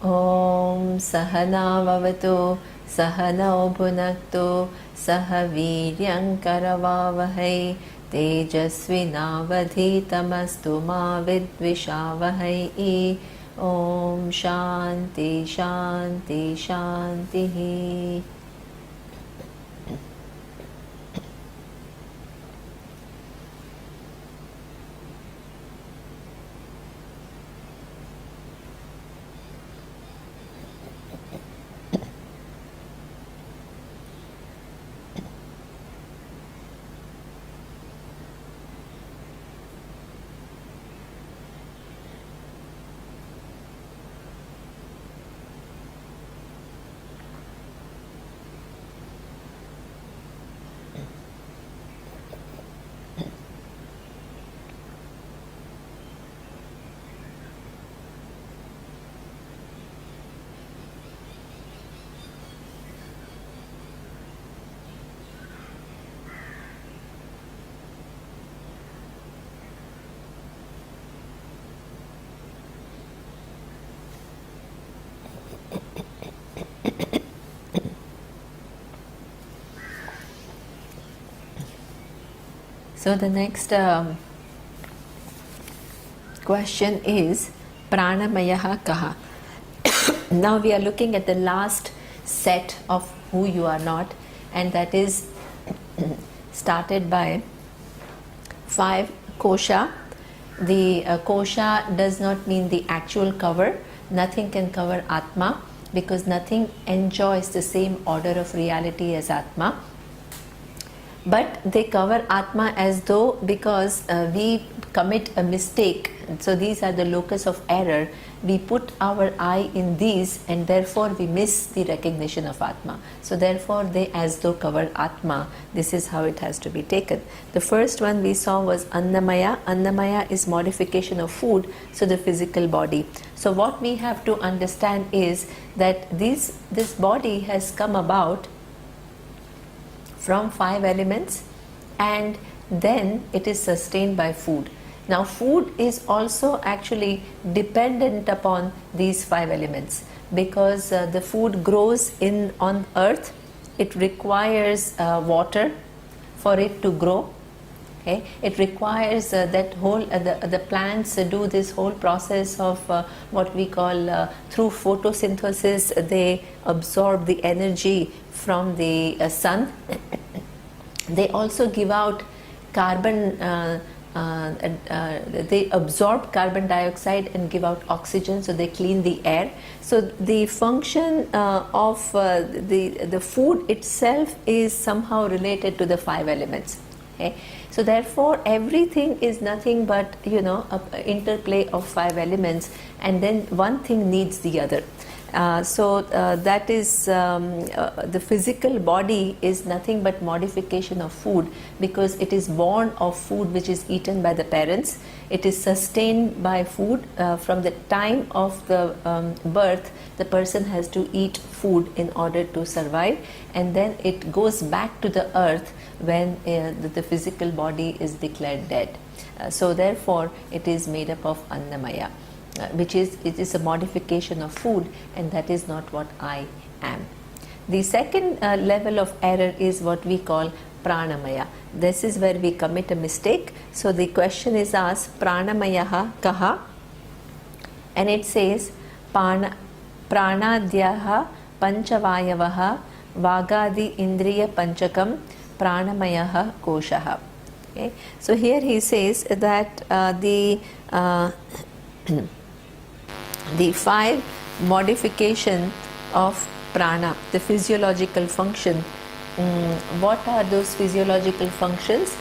Om Sahana Vavatu Sahana Bhunaktu Saha Viryam Karavavahai Tejasvinavadhitamastu ma vidvishavahai. Om Shanti Shanti Shanti. So the next question is Pranamayaha Kaha. Now we are looking at the last set of who you are not, and that is started by 5 kosha. The kosha does not mean the actual cover. Nothing can cover Atma because nothing enjoys the same order of reality as Atma. But they cover Atma as though because we commit a mistake. So these are the locus of error. We put our I in these and therefore we miss the recognition of Atma. So therefore they as though cover Atma. This is how it has to be taken. The first one we saw was Annamaya. Annamaya is modification of food, so the physical body. So what we have to understand is that this body has come about from 5 elements and then it is sustained by food. Now food is also actually dependent upon these 5 elements because the food grows on earth. It requires water for it to grow. Okay? It requires that whole the plants do this whole process of what we call through photosynthesis. They absorb the energy from the sun. They also give out carbon. They absorb carbon dioxide and give out oxygen, so they clean the air. So the function of the food itself is somehow related to the 5 elements. Okay? So therefore everything is nothing but an interplay of 5 elements, and then one thing needs the other. That is the physical body is nothing but modification of food because it is born of food which is eaten by the parents. It is sustained by food. From the time of the birth, the person has to eat food in order to survive, and then it goes back to the earth when the physical body is declared dead. So therefore it is made up of Annamaya. It is a modification of food, and that is not what I am. The second level of error is what we call Pranamaya. This is where we commit a mistake. So the question is asked, Pranamayaha Kaha? And it says, Pranadhyaha Panchavayavaha Vagadi Indriya Panchakam Pranamayaha Koshaha. Okay? So here he says that the 5 modification of prana, the physiological function. What are those physiological functions?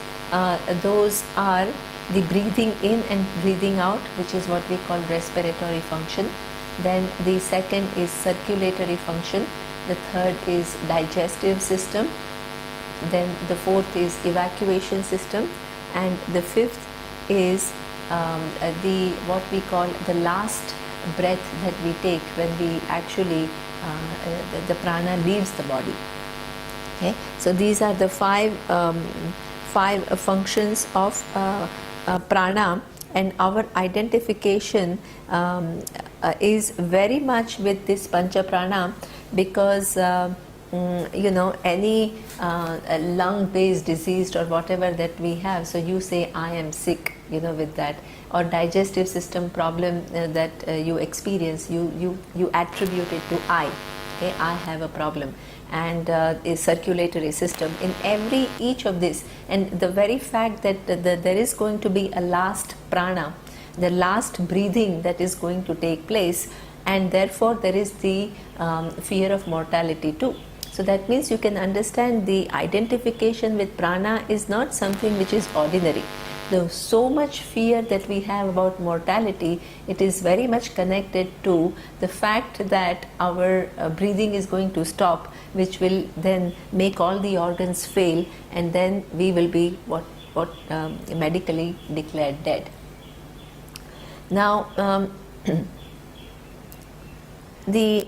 Those are the breathing in and breathing out, which is what we call respiratory function. Then the second is circulatory function. The third is digestive system. Then the fourth is evacuation system, and the fifth is what we call the last breath that we take when we actually the prana leaves the body. Okay, so these are the 5 functions of prana, and our identification is very much with this pancha prana, because any lung based disease or whatever that we have, so you say I am sick, with that, or digestive system problem that you experience, you attribute it to I. Okay, I have a problem, and a circulatory system in each of this, and the very fact that there is going to be a last prana, the last breathing that is going to take place, and therefore there is the fear of mortality too. So that means you can understand the identification with prana is not something which is ordinary. There's so much fear that we have about mortality, it is very much connected to the fact that our breathing is going to stop, which will then make all the organs fail, and then we will be what medically declared dead. Now, the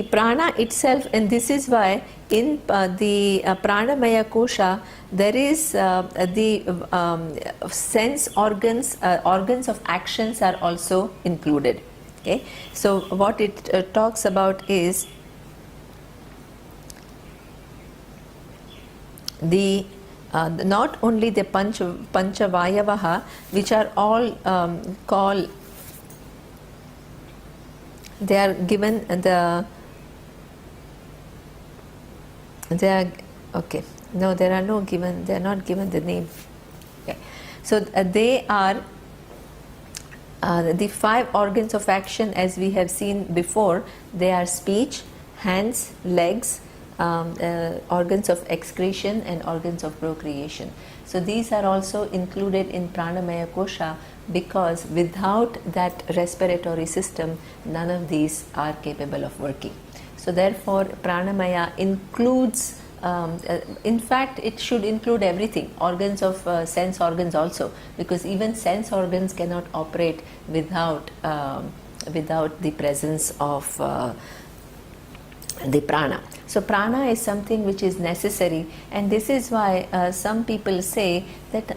prana itself, and this is why in the pranamaya kosha there is the sense organs of actions are also included. Okay, so what it talks about is the not only the panchavayavaha, which are all called, they are given they are not given the name. Okay, so they are the 5 organs of action, as we have seen before. They are speech, hands, legs, organs of excretion, and organs of procreation. So these are also included in pranamaya kosha, because without that respiratory system, none of these are capable of working. So therefore pranamaya includes, in fact it should include everything, organs of sense organs also, because even sense organs cannot operate without the presence of the prana. So prana is something which is necessary, and this is why some people say that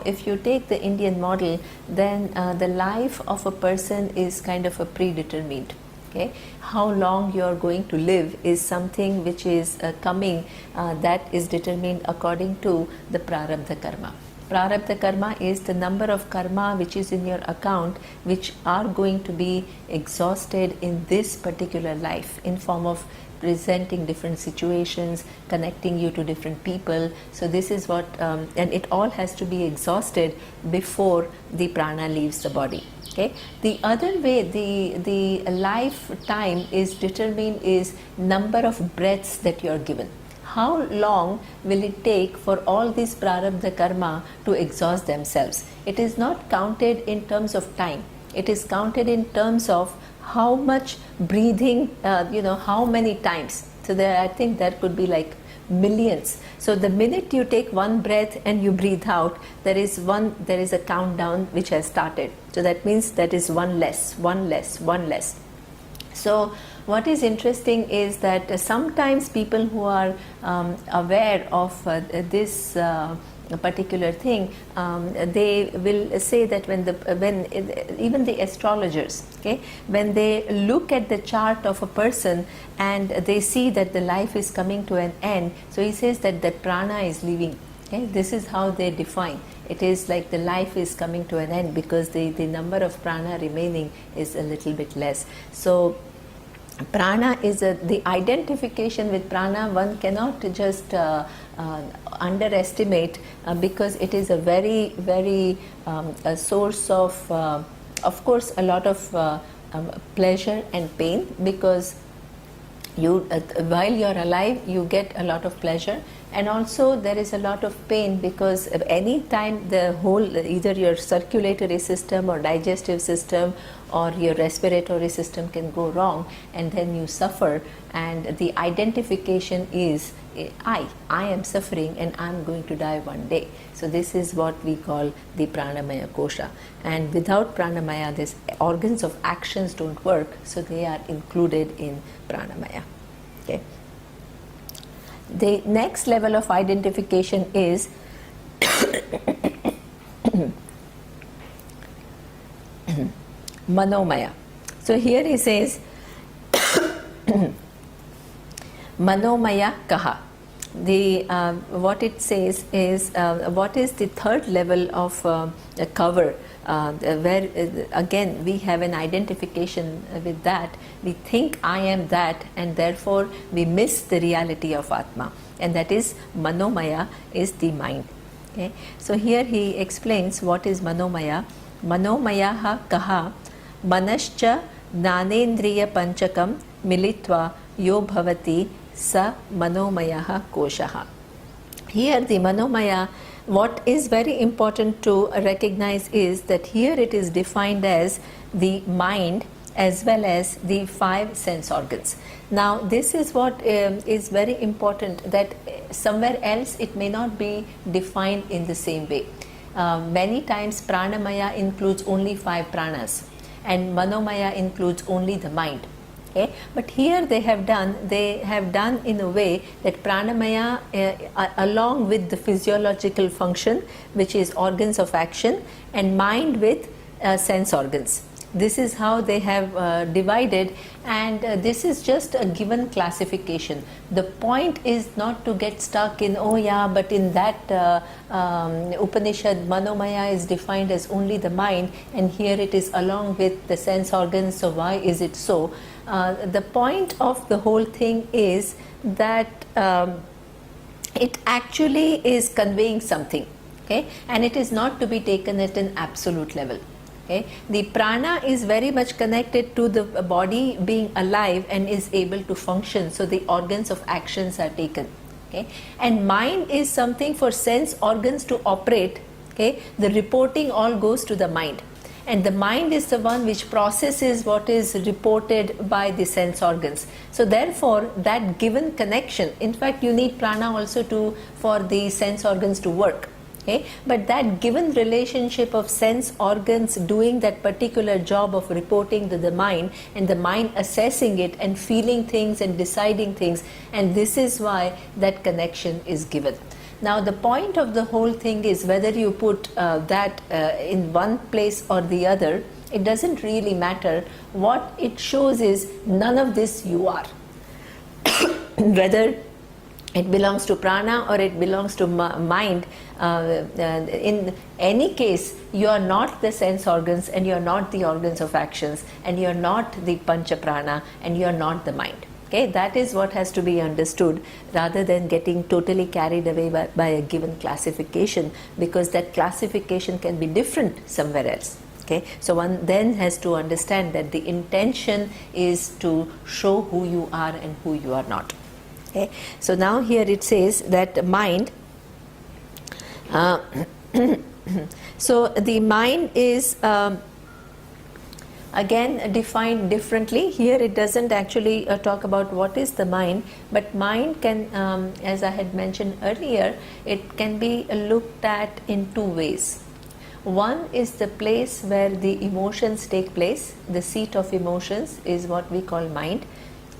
if you take the Indian model, then the life of a person is kind of a predetermined. Okay, how long you are going to live is something which is coming, that is determined according to the prarabdha karma. Prarabdha karma is the number of karma which is in your account, which are going to be exhausted in this particular life in form of presenting different situations, connecting you to different people. So this is what, and it all has to be exhausted before the prana leaves the body. Okay. The other way the lifetime is determined is number of breaths that you are given. How long will it take for all these prarabdha karma to exhaust themselves? It is not counted in terms of time. It is counted in terms of how much breathing, how many times. So I think there could be like millions. So the minute you take one breath and you breathe out, there is a countdown which has started. So that means that is one less. So what is interesting is that sometimes people who are aware of this particular thing, they will say that when even the astrologers, okay, when they look at the chart of a person and they see that the life is coming to an end, so he says that prana is leaving. Okay, this is how they define. It is like the life is coming to an end because the number of prana remaining is a little bit less. So prana is the identification with prana, one cannot just underestimate, because it is a very, very a source of course, a lot of pleasure and pain, because you while you are alive you get a lot of pleasure, and also there is a lot of pain, because any time the whole, either your circulatory system or digestive system or your respiratory system can go wrong, and then you suffer, and the identification is I am suffering and I am going to die one day. So this is what we call the pranamaya kosha, and without pranamaya these organs of actions don't work, so they are included in pranamaya. Okay. The next level of identification is Manomaya. So here he says, Manomaya kaha. What it says is, what is the third level of cover, where again we have an identification with that. We think I am that, and therefore we miss the reality of Atma, and that is Manomaya, is the mind. Okay? So here he explains what is Manomaya. Manomayaha kaha manascha gnanendriya panchakam militva yo bhavati sa manomayaha koshaha. Here the manomaya, what is very important to recognize is that here it is defined as the mind as well as the 5 sense organs. Now this is what is very important, that somewhere else it may not be defined in the same way. Many times pranamaya includes only 5 pranas and manomaya includes only the mind. Okay? But here they have done in a way that pranamaya along with the physiological function, which is organs of action, and mind with sense organs. This is how they have divided, and this is just a given classification. The point is not to get stuck in, oh yeah, but in that Upanishad, Manomaya is defined as only the mind, and here it is along with the sense organs, so why is it so? The point of the whole thing is that it actually is conveying something, okay, and it is not to be taken at an absolute level. Okay. The prana is very much connected to the body being alive and is able to function, so the organs of actions are taken. Okay. And mind is something for sense organs to operate. Okay. The reporting all goes to the mind, and the mind is the one which processes what is reported by the sense organs. So therefore that given connection, in fact you need prana also for the sense organs to work. Okay? But that given relationship of sense organs doing that particular job of reporting to the mind, and the mind assessing it and feeling things and deciding things, and this is why that connection is given. Now the point of the whole thing is whether you put that in one place or the other, it doesn't really matter. What it shows is none of this you are. Whether it belongs to prana or it belongs to mind, in any case you are not the sense organs, and you are not the organs of actions, and you are not the pancha prana, and you are not the mind. Okay, that is what has to be understood, rather than getting totally carried away by a given classification, because that classification can be different somewhere else. Okay, so one then has to understand that the intention is to show who you are and who you are not. Okay. So now here it says that mind, so the mind is again defined differently. Here it doesn't actually talk about what is the mind, but mind can, as I had mentioned earlier, it can be looked at in 2 ways. One is the place where the emotions take place. The seat of emotions is what we call mind.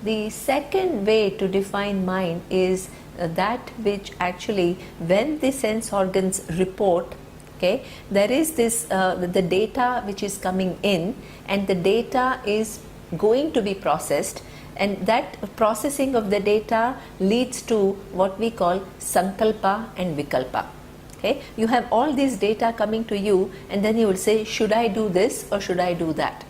The second way to define mind is that which actually, when the sense organs report, okay, there is this the data which is coming in, and the data is going to be processed, and that processing of the data leads to what we call sankalpa and vikalpa. Okay, you have all these data coming to you, and then you will say, should I do this or should I do that?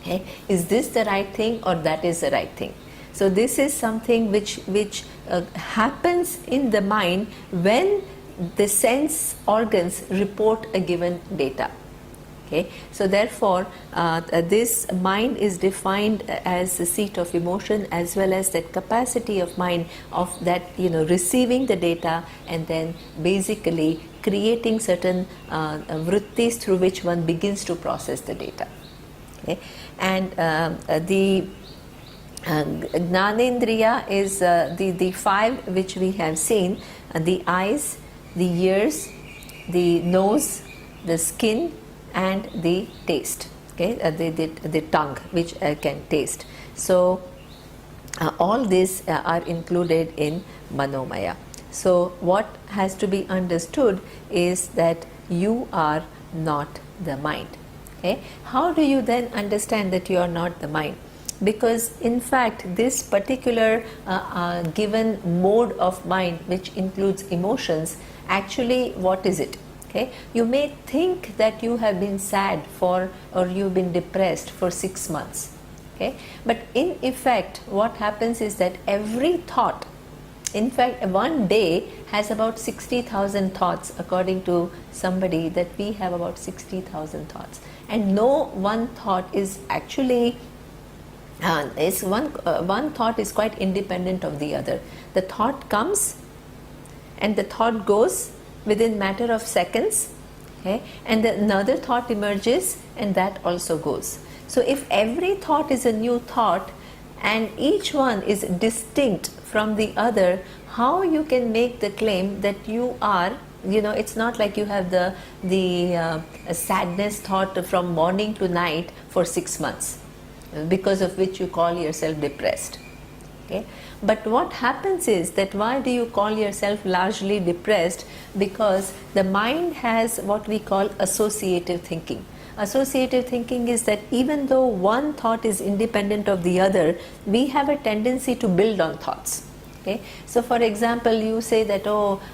Okay. Is this the right thing or that is the right thing? So this is something which happens in the mind when the sense organs report a given data. Okay. So therefore this mind is defined as the seat of emotion, as well as that capacity of mind of that, receiving the data and then basically creating certain vrittis through which one begins to process the data. Okay. And the Gnanendriya is the 5 which we have seen: the eyes, the ears, the nose, the skin, and the taste. Okay, the tongue which can taste. So all these are included in Manomaya. So what has to be understood is that you are not the mind. Okay? How do you then understand that you are not the mind? Because in fact this particular given mode of mind, which includes emotions, actually what is it? Okay? You may think that you have been sad for, or you've been depressed for 6 months. Okay? But in effect what happens is that every thought, in fact one day has about 60,000 thoughts, according to somebody, that we have about 60,000 thoughts, and no one thought is actually one thought is quite independent of the other. The thought comes and the thought goes within matter of seconds, okay? And then another thought emerges and that also goes. So if every thought is a new thought and each one is distinct from the other, how you can make the claim that you are, it's not like you have the sadness thought from morning to night for 6 months, because of which you call yourself depressed. Okay? But what happens is that why do you call yourself largely depressed? Because the mind has what we call associative thinking. Associative thinking is that even though one thought is independent of the other, we have a tendency to build on thoughts. Okay? So for example, you say that,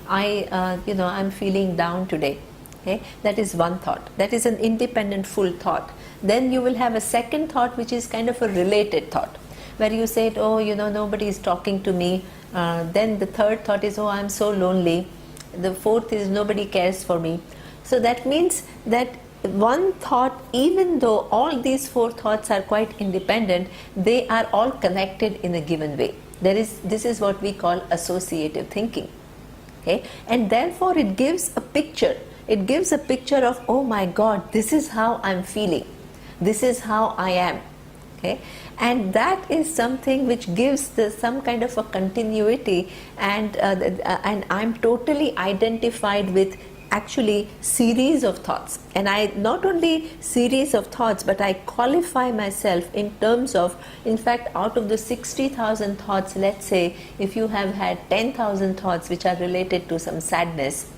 I'm feeling down today. Okay? That is one thought. That is an independent full thought. Then you will have a second thought which is kind of a related thought, where you say, nobody is talking to me. Then the third thought is, I'm so lonely. The fourth is, nobody cares for me. So that means that one thought, even though all these 4 thoughts are quite independent, they are all connected in a given way. This is what we call associative thinking. Okay? And therefore it gives a picture. It gives a picture of, oh my God, this is how I'm feeling. This is how I am. Okay? And that is something which gives some kind of a continuity, and I'm totally identified with actually series of thoughts. And I not only series of thoughts, but I qualify myself in terms of, in fact, out of the 60,000 thoughts, let's say if you have had 10,000 thoughts which are related to some sadness,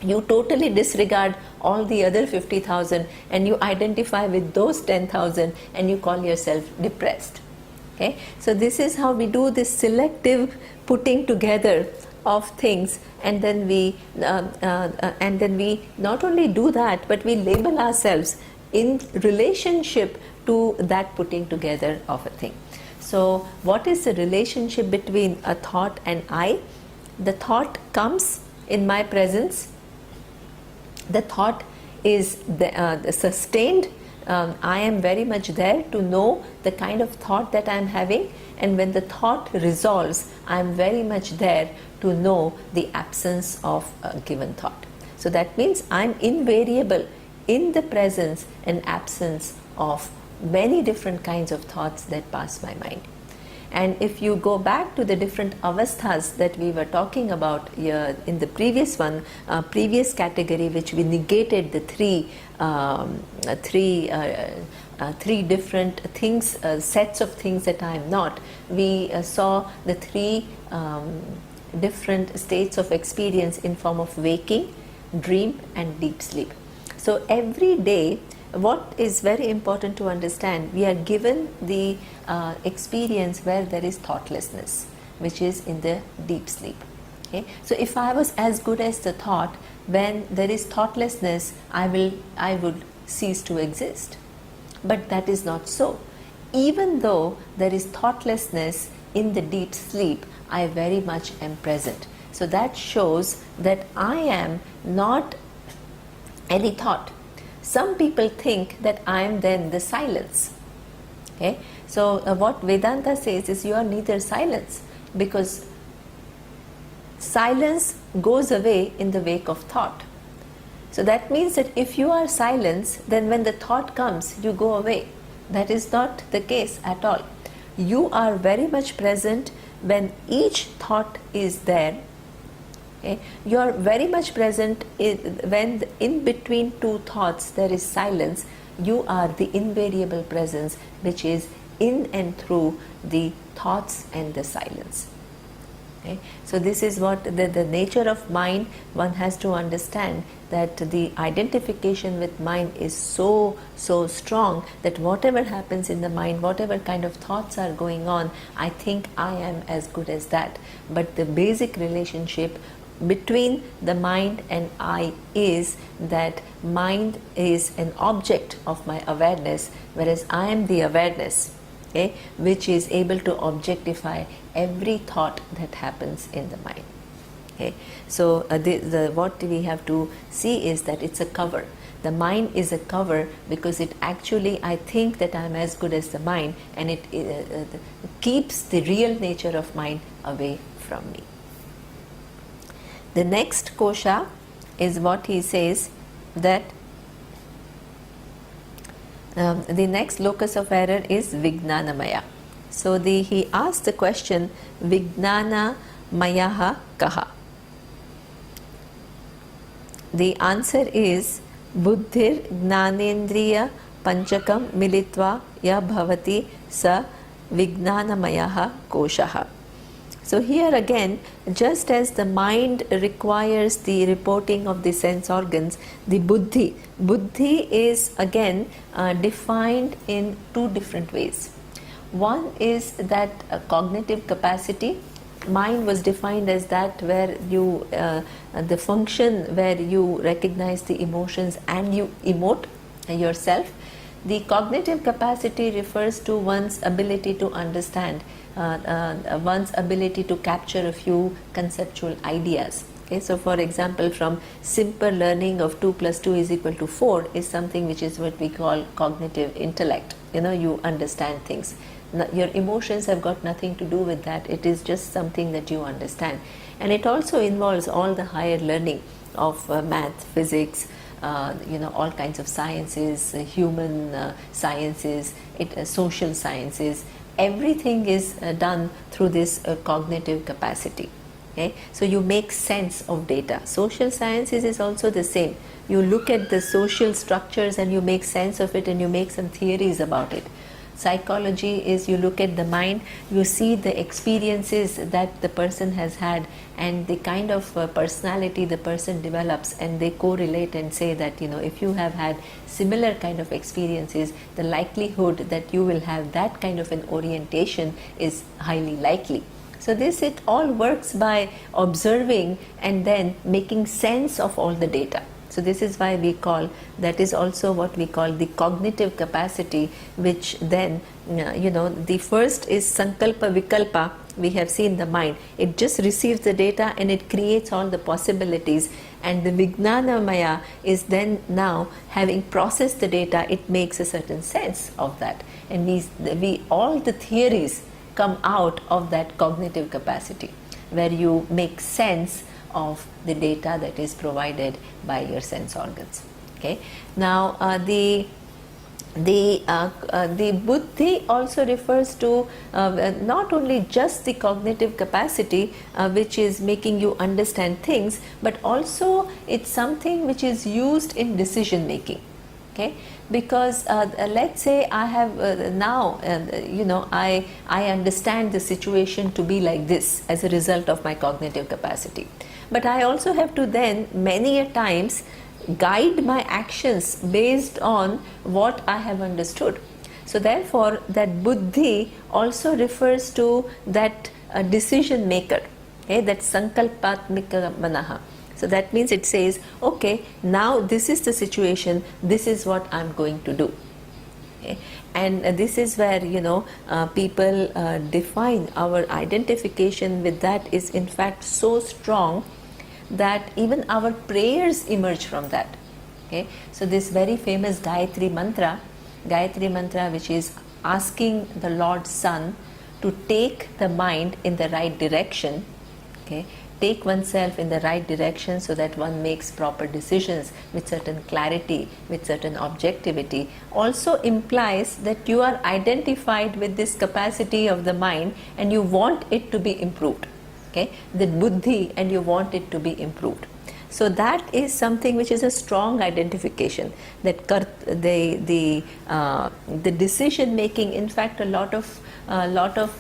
you totally disregard all the other 50,000 and you identify with those 10,000 and you call yourself depressed. Okay? So this is how we do this selective putting together of things, and then we not only do that, but we label ourselves in relationship to that putting together of a thing. So what is the relationship between a thought and I? The thought comes in my presence. The thought is sustained. I am very much there to know the kind of thought that I am having, and when the thought resolves, I am very much there to know the absence of a given thought. So that means I am invariable in the presence and absence of many different kinds of thoughts that pass my mind. And if you go back to the different avasthas that we were talking about in the previous one, previous category, which we negated the three different things, sets of things that I am not, we saw the 3 different states of experience in form of waking, dream and deep sleep. So every day, what is very important to understand, we are given the experience where there is thoughtlessness, which is in the deep sleep. Okay? So if I was as good as the thought, when there is thoughtlessness, I would cease to exist. But that is not so. Even though there is thoughtlessness in the deep sleep, I very much am present. So that shows that I am not any thought. Some people think that I am then the silence. Okay? So what Vedanta says is you are neither silence, because silence goes away in the wake of thought. So that means that if you are silence, then when the thought comes, you go away. That is not the case at all. You are very much present when each thought is there. Okay? You are very much present when in between 2 thoughts there is silence. You are the invariable presence which is in and through the thoughts and the silence. Okay? So this is what the nature of mind. One has to understand that the identification with mind is so strong that whatever happens in the mind, whatever kind of thoughts are going on, I think I am as good as that. But the basic relationship between the mind and I is that mind is an object of my awareness, whereas I am the awareness, okay, which is able to objectify every thought that happens in the mind. Okay, so what we have to see is that it's a cover. The mind is a cover because it actually, I think that I'm as good as the mind, and it keeps the real nature of mind away from me. The next kosha is what he says, that the next locus of error is Vijnanamaya. So he asks the question, Vijnanamayaha kaha? The answer is Buddhir Gnanendriya Panchakam Militva Ya Bhavati Sa Vijnanamayaha Koshaha. So here again, just as the mind requires the reporting of the sense organs, the buddhi is again defined in two different ways. One is that cognitive capacity. Mind was defined as that where you, the function where you recognize the emotions and you emote yourself. The cognitive capacity refers to one's ability to understand, one's ability to capture a few conceptual ideas. Okay, so for example, from simple learning of 2 + 2 = 4 is something which is what we call cognitive intellect. You understand things. Your emotions have got nothing to do with that. It is just something that you understand. And it also involves all the higher learning of math, physics, all kinds of sciences, human sciences, social sciences. Everything is done through this cognitive capacity. Okay? So you make sense of data. Social sciences is also the same. You look at the social structures and you make sense of it and you make some theories about it. Psychology is you look at the mind, you see the experiences that the person has had and the kind of personality the person develops, and they correlate and say that if you have had similar kind of experiences, the likelihood that you will have that kind of an orientation is highly likely. So it all works by observing and then making sense of all the data. So this is why that is also what we call the cognitive capacity, which then, the first is sankalpa vikalpa. We have seen the mind. It just receives the data and it creates all the possibilities. And the Vijnanamaya is then, now having processed the data, it makes a certain sense of that. And all the theories come out of that cognitive capacity, where you make sense of the data that is provided by your sense organs. Okay. Now the buddhi also refers to not only just the cognitive capacity which is making you understand things, but also it's something which is used in decision making. Okay, because let's say I have I understand the situation to be like this as a result of my cognitive capacity, but I also have to then many a times guide my actions based on what I have understood. So therefore that buddhi also refers to that decision maker, okay, that sankalpatmika manaha. So that means it says, okay, now this is the situation, this is what I'm going to do. Okay? And this is where people define our identification with that is in fact so strong that even our prayers emerge from that. Okay? So this very famous Gayatri mantra, which is asking the Lord Sun to take the mind in the right direction, okay, take oneself in the right direction so that one makes proper decisions with certain clarity, with certain objectivity, also implies that you are identified with this capacity of the mind and you want it to be improved. Okay, the buddhi, and you want it to be improved. So that is something which is a strong identification, that the decision making. In fact, a lot of a lot of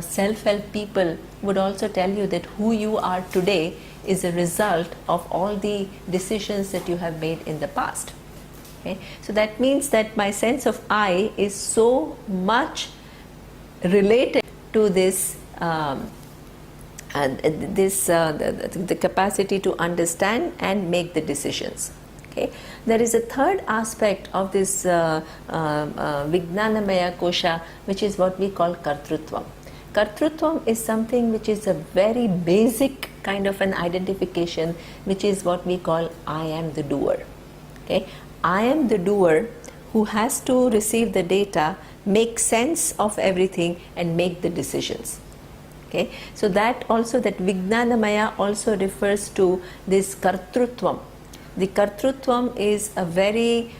self-help people would also tell you that who you are today is a result of all the decisions that you have made in the past. Okay? So that means that my sense of I is so much related to this the capacity to understand and make the decisions. Okay? There is a third aspect of this Vijnanamaya Kosha, which is what we call Kartrutvam. Kartrutvam is something which is a very basic kind of an identification, which is what we call I am the doer. Okay? I am the doer who has to receive the data, make sense of everything and make the decisions. Okay? So that also, that Vijnanamaya also refers to this Kartrutvam. The Kartrutvam is a very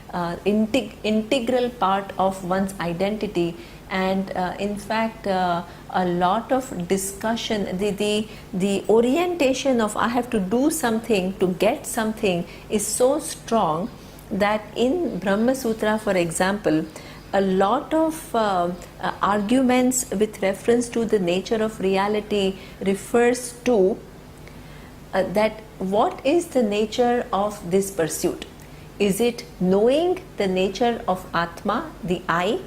integral part of one's identity, and in fact a lot of discussion, the orientation of I have to do something to get something is so strong that in Brahma Sutra, for example, a lot of arguments with reference to the nature of reality refers to that what is the nature of this pursuit? Is it knowing the nature of Atma, the I,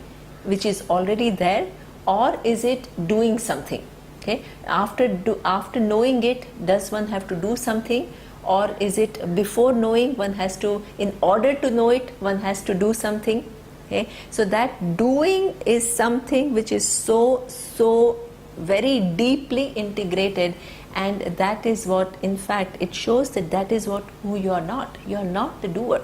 which is already there, or is it doing something? Okay? After knowing it, does one have to do something, or is it before knowing one has to, in order to know it, one has to do something? Okay? So that doing is something which is so very deeply integrated, and that is what, in fact, it shows that that is what who you are not. You are not the doer.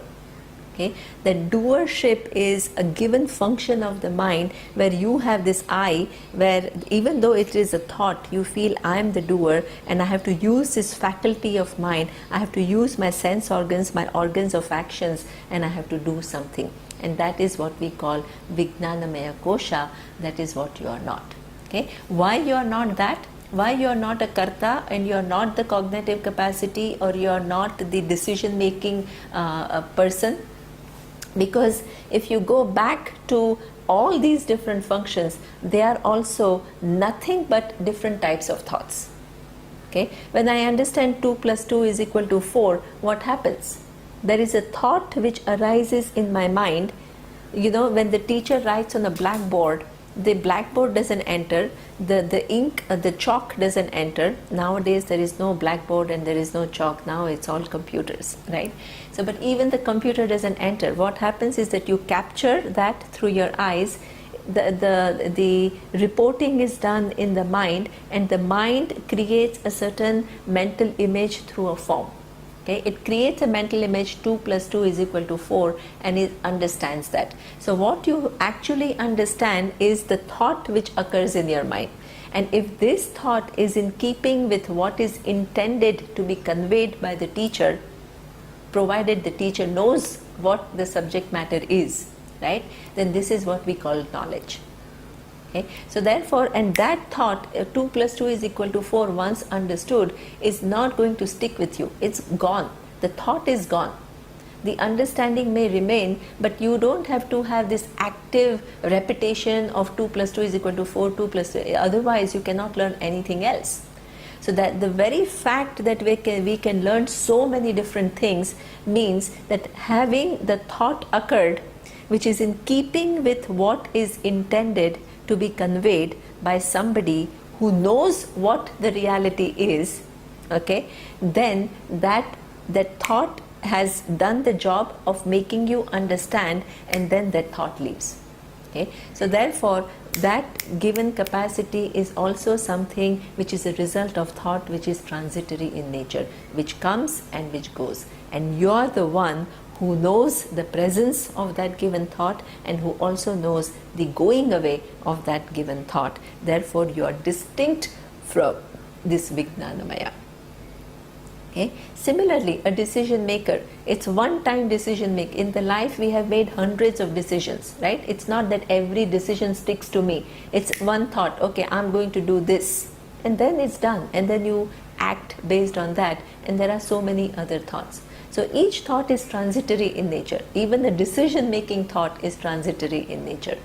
Okay? The doership is a given function of the mind, where you have this I, where even though it is a thought, you feel I am the doer and I have to use this faculty of mind, I have to use my sense organs, my organs of actions, and I have to do something. And that is what we call Vijnanamaya Kosha. That is what you are not. Okay? Why you are not that? Why you are not a karta and you are not the cognitive capacity, or you are not the decision making person? Because if you go back to all these different functions, they are also nothing but different types of thoughts. Okay? When I understand 2 plus 2 is equal to 4, what happens? There is a thought which arises in my mind. You know, when the teacher writes on a blackboard, the blackboard doesn't enter, the ink, the chalk doesn't enter. Nowadays there is no blackboard and there is no chalk. Now it's all computers, right? So, but even the computer doesn't enter. What happens is that you capture that through your eyes. The reporting is done in the mind, and the mind creates a certain mental image through a form. Okay? It creates a mental image 2 plus 2 is equal to 4, and it understands that. So what you actually understand is the thought which occurs in your mind. And if this thought is in keeping with what is intended to be conveyed by the teacher, provided the teacher knows what the subject matter is, right, then this is what we call knowledge. Okay? So therefore, and that thought 2 plus 2 is equal to 4, once understood, is not going to stick with you. It's gone. The thought is gone. The understanding may remain, but you don't have to have this active repetition of 2 plus 2 is equal to 4, 2 plus 2. Otherwise you cannot learn anything else. So that the very fact that we can learn so many different things means that having the thought occurred which is in keeping with what is intended to be conveyed by somebody who knows what the reality is, okay, then that thought has done the job of making you understand, and then that thought leaves. Okay? So therefore, that given capacity is also something which is a result of thought, which is transitory in nature, which comes and which goes, and you are the one who knows the presence of that given thought, and who also knows the going away of that given thought. Therefore, you are distinct from this Vijnanamaya. Okay? Similarly, a decision maker, it's one-time decision making. In the life, we have made hundreds of decisions, right? It's not that every decision sticks to me. It's one thought, okay, I'm going to do this, and then it's done, and then you act based on that, and there are so many other thoughts. So each thought is transitory in nature. Even the decision-making thought is transitory in nature.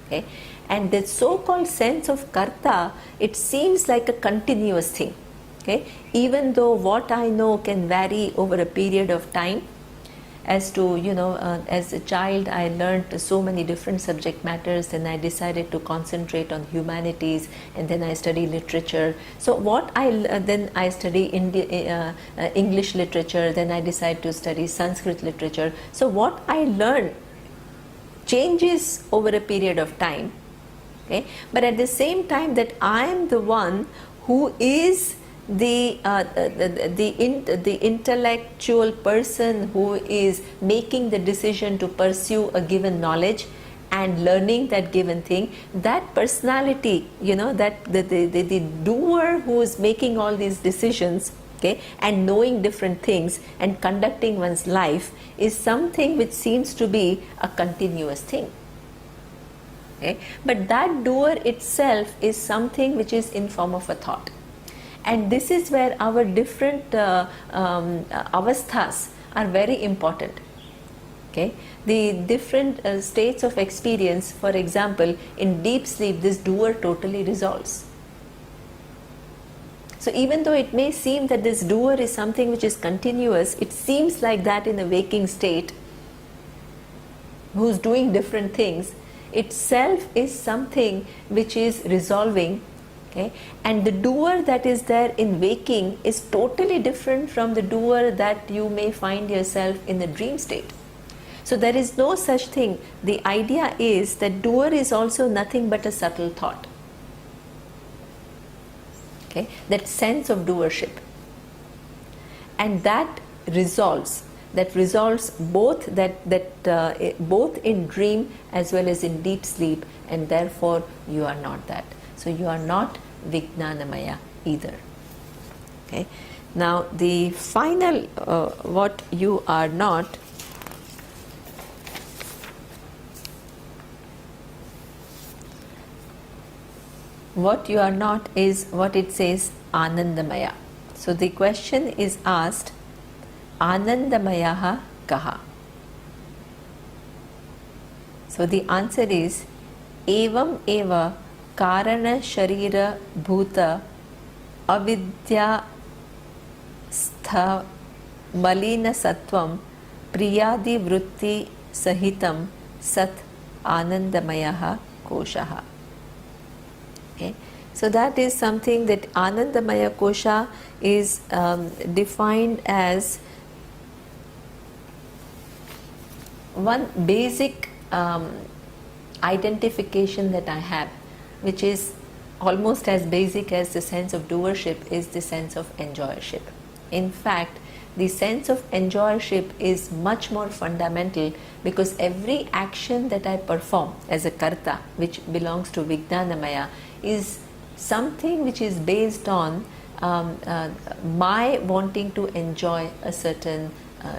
Okay? And the so-called sense of karta, it seems like a continuous thing. Okay, even though what I know can vary over a period of time. As to, as a child I learned so many different subject matters, and I decided to concentrate on humanities, and then I study literature. So then I study English literature, then I decide to study Sanskrit literature. So what I learn changes over a period of time. Okay, but at the same time that I am the one who is the intellectual person who is making the decision to pursue a given knowledge and learning that given thing, that personality, that the doer who is making all these decisions, okay, and knowing different things and conducting one's life, is something which seems to be a continuous thing. Okay? But that doer itself is something which is in form of a thought. And this is where our different avasthas are very important. Okay? The different states of experience, for example, in deep sleep, this doer totally resolves. So even though it may seem that this doer is something which is continuous, it seems like that in a waking state, who's doing different things, itself is something which is resolving. Okay? And the doer that is there in waking is totally different from the doer that you may find yourself in the dream state. So there is no such thing. The idea is that doer is also nothing but a subtle thought. Okay? That sense of doership. And that resolves both both in dream as well as in deep sleep, and therefore you are not that. So you are not Vijnanamaya either. Okay. Now the final what you are not is what it says, Anandamaya. So the question is asked, Anandamayaha kaha? So the answer is, Evam eva karana sharira bhuta avidya stha malina sattvam priyadi vritti sahitam sat anandamayaha koshaha. Okay. So that is something that Anandamaya kosha is defined as one basic identification that I have, which is almost as basic as the sense of doership, is the sense of enjoyership. In fact, the sense of enjoyership is much more fundamental, because every action that I perform as a karta, which belongs to Vijnanamaya, is something which is based on my wanting to enjoy a certain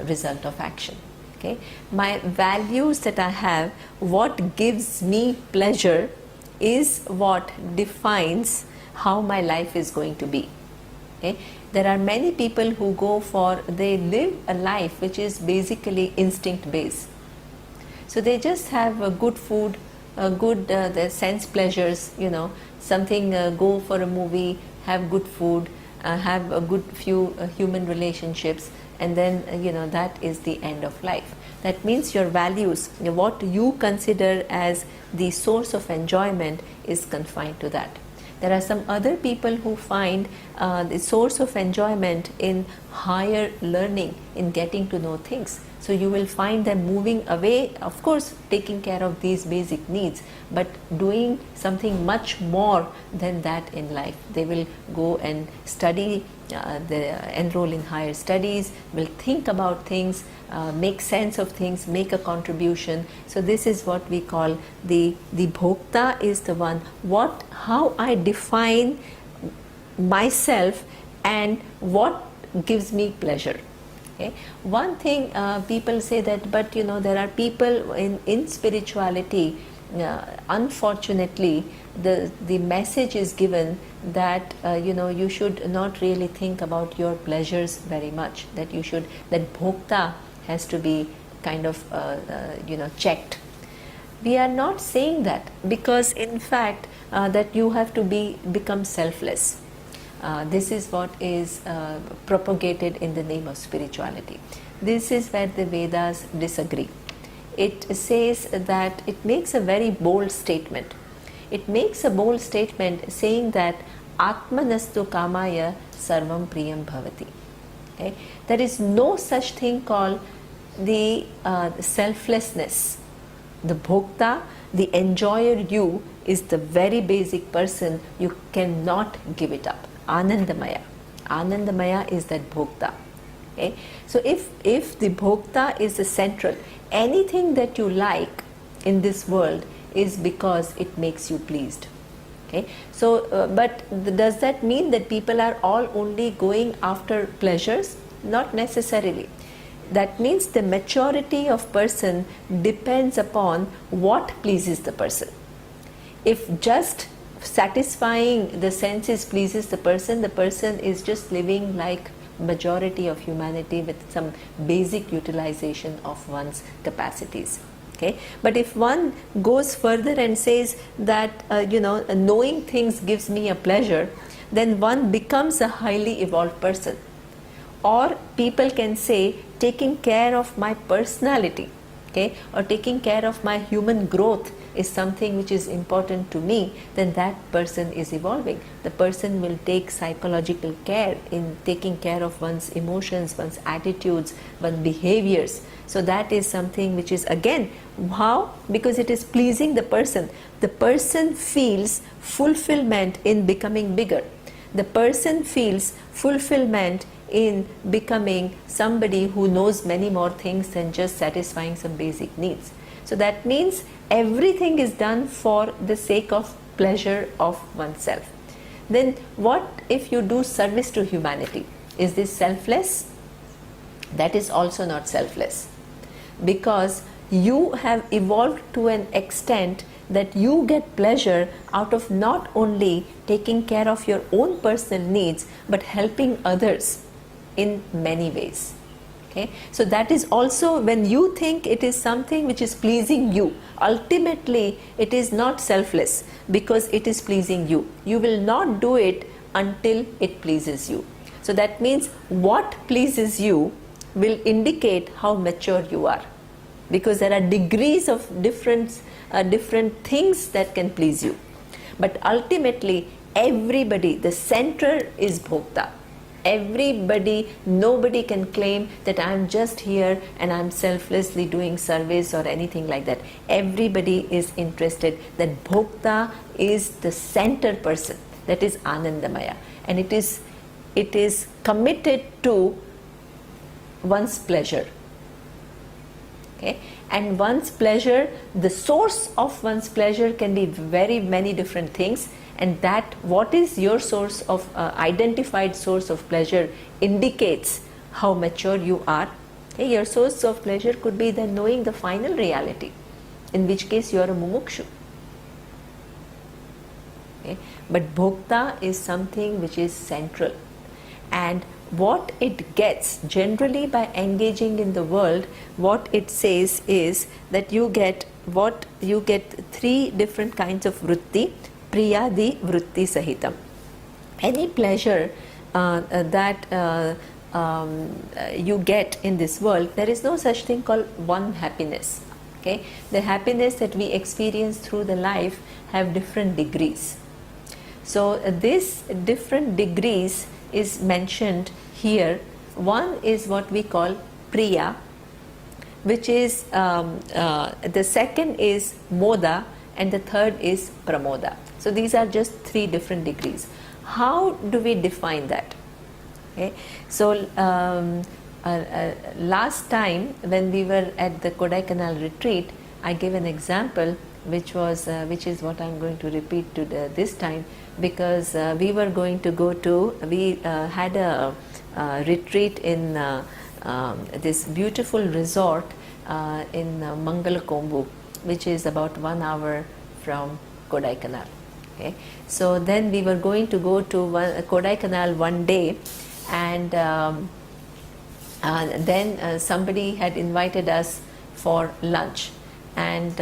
result of action. Okay? My values that I have, what gives me pleasure, is what defines how my life is going to be. Okay? There are many people who they live a life which is basically instinct based. So they just have a good food, the sense pleasures, something, go for a movie, have good food, have a good few human relationships, and then that is the end of life. That means your values, what you consider as the source of enjoyment, is confined to that. There are some other people who find the source of enjoyment in higher learning, in getting to know things. So you will find them moving away, of course taking care of these basic needs, but doing something much more than that in life. They will go and study, enroll in higher studies, will think about things, make sense of things, make a contribution. So this is what we call the bhokta is the one, how I define myself and what gives me pleasure. Okay. One thing people say that, but there are people in spirituality, unfortunately the message is given that you should not really think about your pleasures very much, that bhokta has to be kind of checked. We are not saying that, because in fact that you have to become selfless. This is what is propagated in the name of spirituality. This is where the Vedas disagree. It says that, it makes a very bold statement. It makes a bold statement saying that Atmanastu Kamaya Sarvam Priyam Bhavati. Okay? There is no such thing called the selflessness. The bhokta, the enjoyer you, is the very basic person. You cannot give it up. Anandamaya. Anandamaya is that bhokta. Okay? So if the bhokta is the central, anything that you like in this world is because it makes you pleased. Okay? So, but does that mean that people are all only going after pleasures? Not necessarily. That means the maturity of person depends upon what pleases the person. If just satisfying the senses pleases the person is just living like majority of humanity with some basic utilization of one's capacities. Okay? But if one goes further and says that knowing things gives me a pleasure, then one becomes a highly evolved person. Or people can say, taking care of my personality, okay, or taking care of my human growth is something which is important to me, then that person is evolving. The person will take psychological care in taking care of one's emotions, one's attitudes, one's behaviors. So that is something which is, again, how? Because it is pleasing the person. The person feels fulfillment in becoming bigger. The person feels fulfillment in becoming somebody who knows many more things than just satisfying some basic needs. So that means everything is done for the sake of pleasure of oneself. Then what if you do service to humanity? Is this selfless? That is also not selfless, because you have evolved to an extent that you get pleasure out of not only taking care of your own personal needs, but helping others in many ways. Okay? So that is also, when you think it is something which is pleasing you, ultimately it is not selfless, because it is pleasing you. You will not do it until it pleases you. So that means what pleases you will indicate how mature you are, because there are degrees of different things that can please you. But ultimately everybody, the center is bhokta. Everybody, nobody can claim that I am just here and I am selflessly doing service or anything like that. Everybody is interested that bhokta is the center person, that is Anandamaya, and it is committed to one's pleasure. Okay? And one's pleasure, the source of one's pleasure can be very many different things, and that what is your source of identified source of pleasure indicates how mature you are. Okay? Your source of pleasure could be then knowing the final reality, in which case you are a mumukshu. Okay? But bhokta is something which is central, and what it gets generally by engaging in the world, what it says is that you get three different kinds of vritti, priyadi vritti sahitam. Any pleasure that you get in this world, there is no such thing called one happiness. Okay? The happiness that we experience through the life have different degrees. So these different degrees is mentioned here. One is what we call priya, which is the second is moda, and the third is pramoda. So these are just three different degrees. How do we define that? Okay? So last time when we were at the Kodaikanal retreat, I gave an example which is what I'm going to repeat this time, because we were going to go to, we had a retreat in this beautiful resort in Mangalakombu, which is about 1 hour from Kodaikanal. Okay? So then we were going to go to Kodaikanal one day, and then somebody had invited us for lunch. and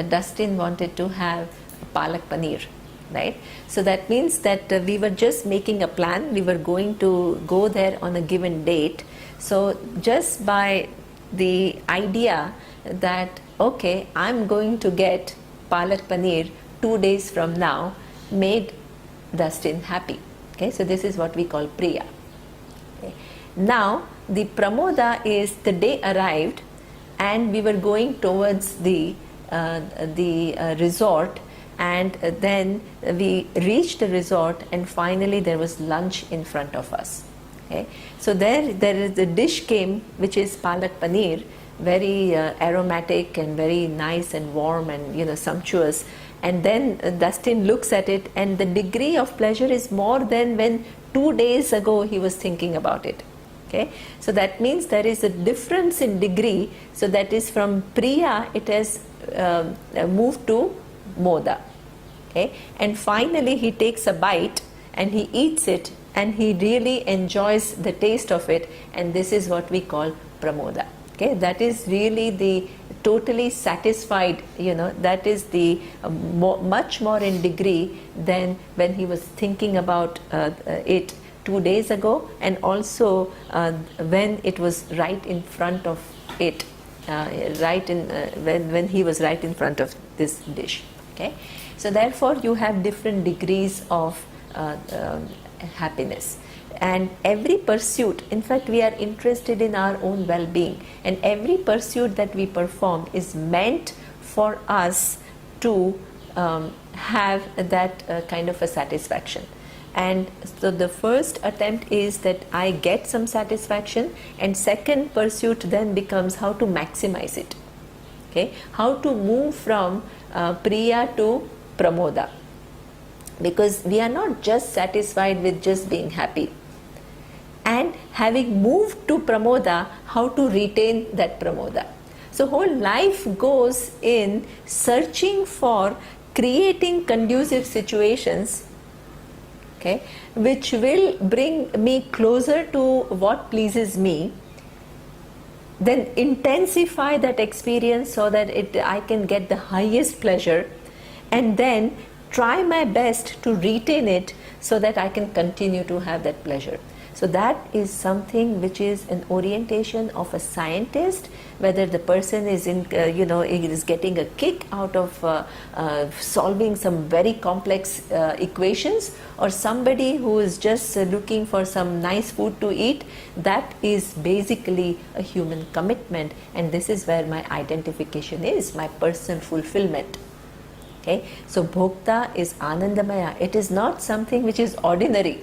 Dustin wanted to have palak paneer, right? So that means that we were just making a plan. We were going to go there on a given date. So just by the idea that, okay, I'm going to get palak paneer 2 days from now, made Dustin happy. Okay, so this is what we call priya. Okay. Now the pramoda is the day arrived and we were going towards the resort, and then we reached the resort and finally there was lunch in front of us. Okay. So there is the dish came, which is palak paneer, very aromatic and very nice and warm and sumptuous. And then Dustin looks at it, and the degree of pleasure is more than when 2 days ago he was thinking about it. Okay, so that means there is a difference in degree. So that is from priya, it has moved to moda. Okay, and finally he takes a bite and he eats it, and he really enjoys the taste of it, and this is what we call pramoda. Okay, that is really the totally satisfied, that is the much more in degree than when he was thinking about it 2 days ago, and also when it was right in front of it, when he was right in front of this dish. Okay, so therefore you have different degrees of happiness. And every pursuit, in fact we are interested in our own well-being, and every pursuit that we perform is meant for us to have that kind of a satisfaction. And so the first attempt is that I get some satisfaction, and second pursuit then becomes how to maximize it. Okay, how to move from priya to pramoda, because we are not just satisfied with just being happy. And having moved to pramoda, how to retain that pramoda. So whole life goes in searching for creating conducive situations, okay, which will bring me closer to what pleases me, then intensify that experience so that I can get the highest pleasure, and then try my best to retain it so that I can continue to have that pleasure. So that is something which is an orientation of a scientist, whether the person is is getting a kick out of solving some very complex equations, or somebody who is just looking for some nice food to eat. That is basically a human commitment, and this is where my identification is, my personal fulfillment. Okay, so bhokta is anandamaya. It is not something which is ordinary.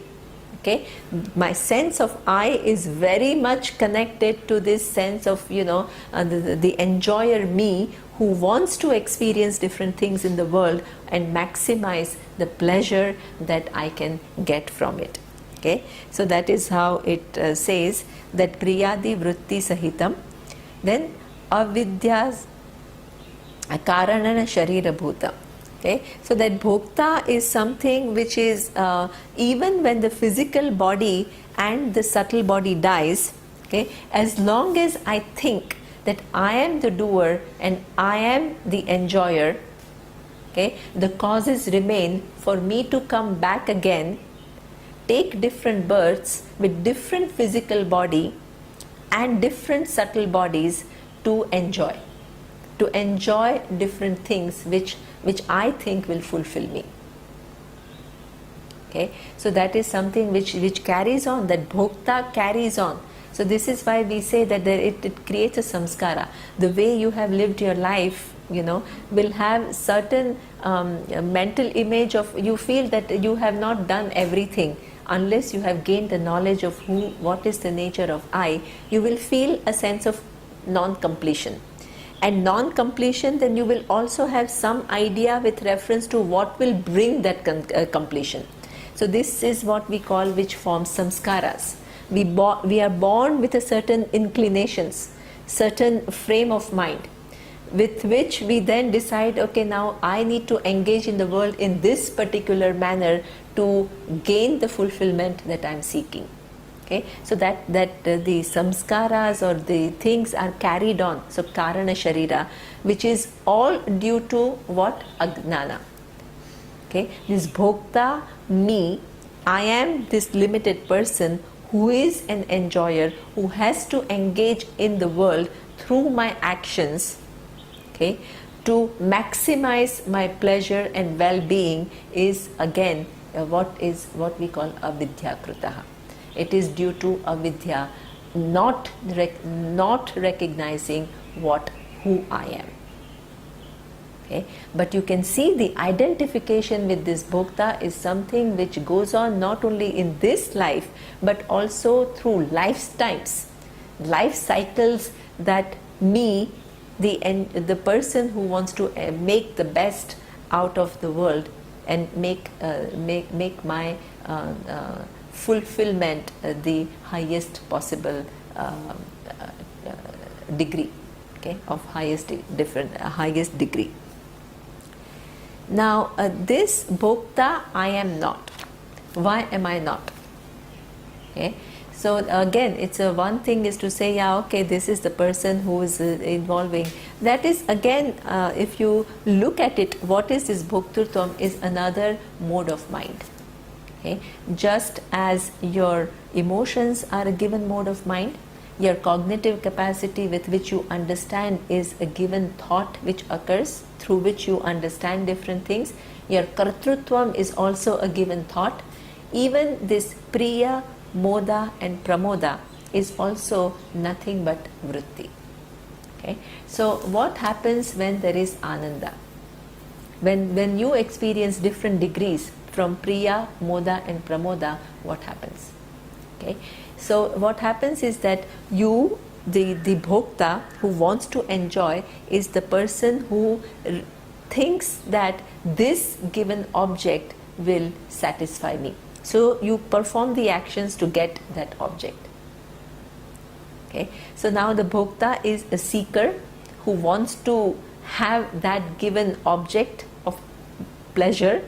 Okay, my sense of I is very much connected to this sense of the enjoyer me, who wants to experience different things in the world and maximize the pleasure that I can get from it. Okay, so that is how it says that priyadi vritti sahitam, then avidya karanana sharira bhutam. Okay, so that bhokta is something which is even when the physical body and the subtle body dies, okay, as long as I think that I am the doer and I am the enjoyer, okay, the causes remain for me to come back again, take different births with different physical body and different subtle bodies to enjoy different things which I think will fulfill me. Okay, so that is something which carries on, that bhokta carries on. So this is why we say that it creates a samskara. The way you have lived your life, will have certain mental image of, you feel that you have not done everything. Unless you have gained the knowledge of what is the nature of I, you will feel a sense of non-completion. And non-completion, then you will also have some idea with reference to what will bring that completion. So this is what we call, which forms samskaras. We are born with a certain inclinations, certain frame of mind, with which we then decide, okay, now I need to engage in the world in this particular manner to gain the fulfillment that I am seeking. Okay, so that the samskaras or the things are carried on. So karana sharira, which is all due to what? Ajnana. Okay, this bhokta, me, I am this limited person who is an enjoyer, who has to engage in the world through my actions, okay, to maximize my pleasure and well-being, is again what we call avidya kritaha. It is due to avidya, not recognizing who I am. Okay? But you can see the identification with this bhokta is something which goes on not only in this life but also through lifetimes, life cycles, that me, the person who wants to make the best out of the world and make my fulfillment the highest possible degree, okay, of highest degree. Now this bhokta I am not. Why am I not? Okay. So again, it's one thing is to say, yeah, okay, this is the person who is involving. That is again, if you look at it, what is this bhoktrutvam is another mode of mind. Okay. Just as your emotions are a given mode of mind, your cognitive capacity with which you understand is a given thought which occurs, through which you understand different things. Your kartrutvam is also a given thought. Even this priya, moda and pramoda is also nothing but vritti. Okay? So what happens when there is ananda? When you experience different degrees from priya, moda and pramoda, what happens? Okay? So what happens is that you, the bhokta who wants to enjoy, is the person who thinks that this given object will satisfy me. So you perform the actions to get that object. Okay. So now the bhokta is a seeker who wants to have that given object of pleasure,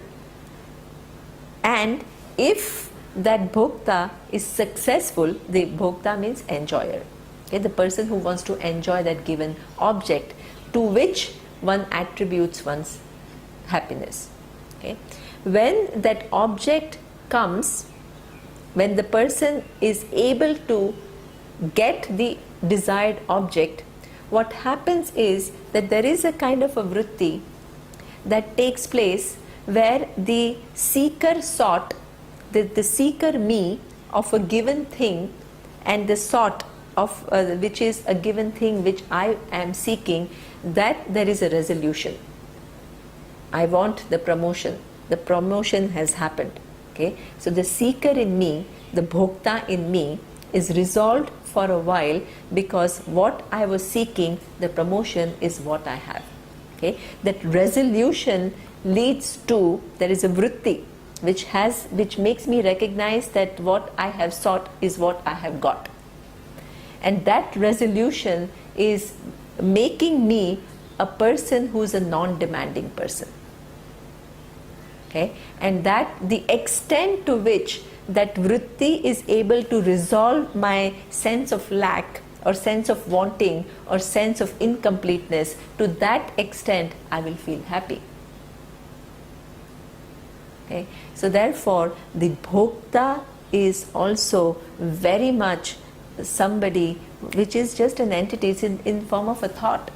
and if that bhokta is successful, the bhokta means enjoyer. Okay, the person who wants to enjoy that given object, to which one attributes one's happiness. Okay. When that object comes, when the person is able to get the desired object, what happens is that there is a kind of a vritti that takes place where the seeker sought, the seeker me of a given thing, and the sought of which is a given thing which I am seeking, that there is a resolution. I want the promotion. The promotion has happened. Okay, so the seeker in me, the bhokta in me, is resolved for a while, because what I was seeking, the promotion, is what I have. Okay, that resolution leads to, there is a vritti which makes me recognize that what I have sought is what I have got, and that resolution is making me a person who is a non-demanding person. Okay? And that the extent to which that vritti is able to resolve my sense of lack or sense of wanting or sense of incompleteness, to that extent I will feel happy. Okay? So therefore the bhokta is also very much somebody which is just an entity, it's in form of a thought.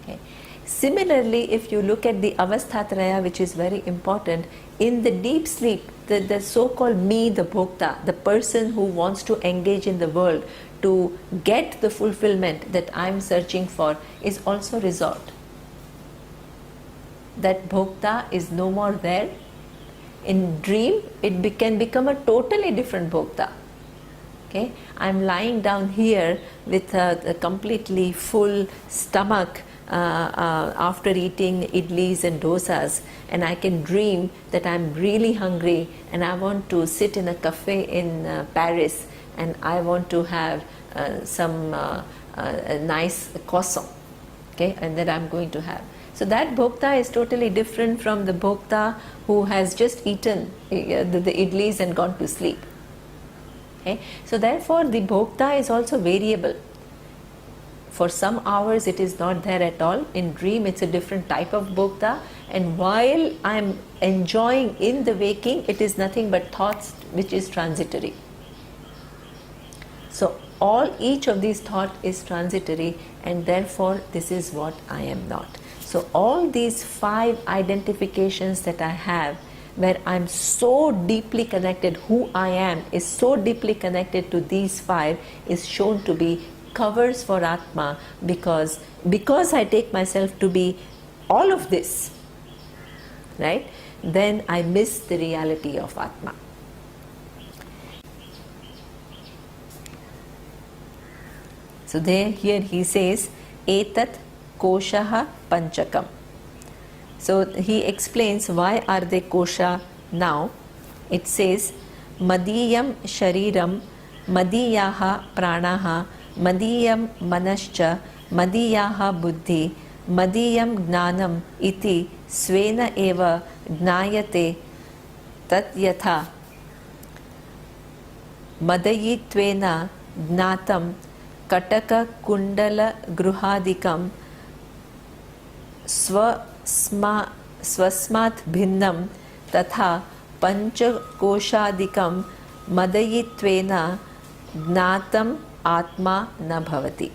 Okay. Similarly, if you look at the avasthatraya, which is very important, in the deep sleep, the so-called me, the bhokta, the person who wants to engage in the world to get the fulfillment that I am searching for, is also resolved. That bhokta is no more there. In dream, it can become a totally different bhokta. Okay, I'm lying down here with a completely full stomach after eating idlis and dosas, and I can dream that I'm really hungry and I want to sit in a cafe in Paris and I want to have some a nice croissant. Okay, and that I'm going to have. So that bhokta is totally different from the bhokta who has just eaten the idlis and gone to sleep. Okay? So therefore the bhokta is also variable. For some hours it is not there at all. In dream it's a different type of bhokta, and while I am enjoying in the waking, it is nothing but thoughts which is transitory. So each of these thought is transitory, and therefore this is what I am not. So all these 5 identifications that I have, where I'm so deeply connected, who I am is so deeply connected to these 5, is shown to be covers for Atma, because I take myself to be all of this, right? Then I miss the reality of Atma. So here he says, etat koshaha panchakam. So he explains why are they kosha now. It says, madiyam shariram, madiyaha pranaha, madiyam manascha, madiyaha buddhi, madiyam gnanam iti svena eva gnayate tat yatha madayitvena gnatam kataka kundala gruhadikam swasmat bhinnam tatha panchakoshadikam madayitvena gnatam atma na bhavati.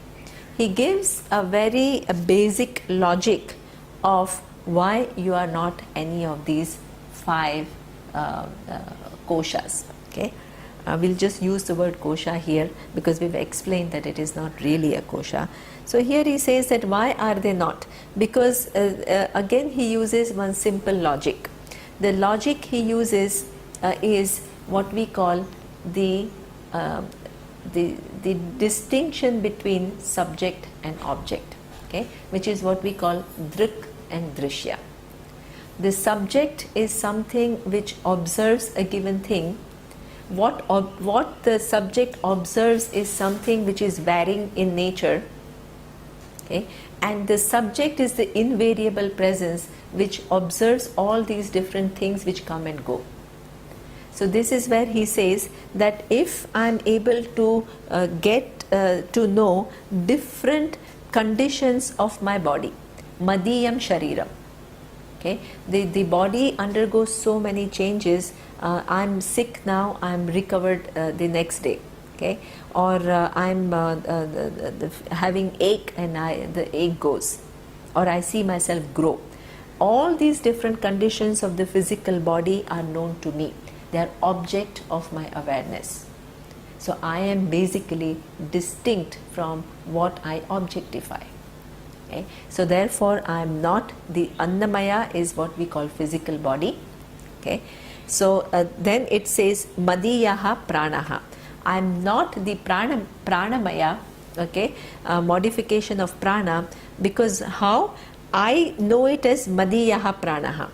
He gives a very basic logic of why you are not any of these 5 koshas. Okay, we'll just use the word kosha here because we've explained that it is not really a kosha. So here he says that why are they not? Because again he uses one simple logic. The logic he uses is what we call the distinction between subject and object, okay, which is what we call drik and drishya. The subject is something which observes a given thing. What the subject observes is something which is varying in nature, okay, and the subject is the invariable presence which observes all these different things which come and go. So this is where he says that if I am able to get to know different conditions of my body, madiyam shariram, okay, the body undergoes so many changes. I'm sick now, I'm recovered the next day, okay, or I'm having ache and the ache goes, or I see myself grow. All these different conditions of the physical body are known to me. They are object of my awareness. So I am basically distinct from what I objectify. Okay? So therefore I am not the Annamaya is what we call physical body. Okay? So then it says Madiyaha Pranaha. I am not the Pranamaya, okay, modification of prana, because how? I know it as Madiyaha Pranaha.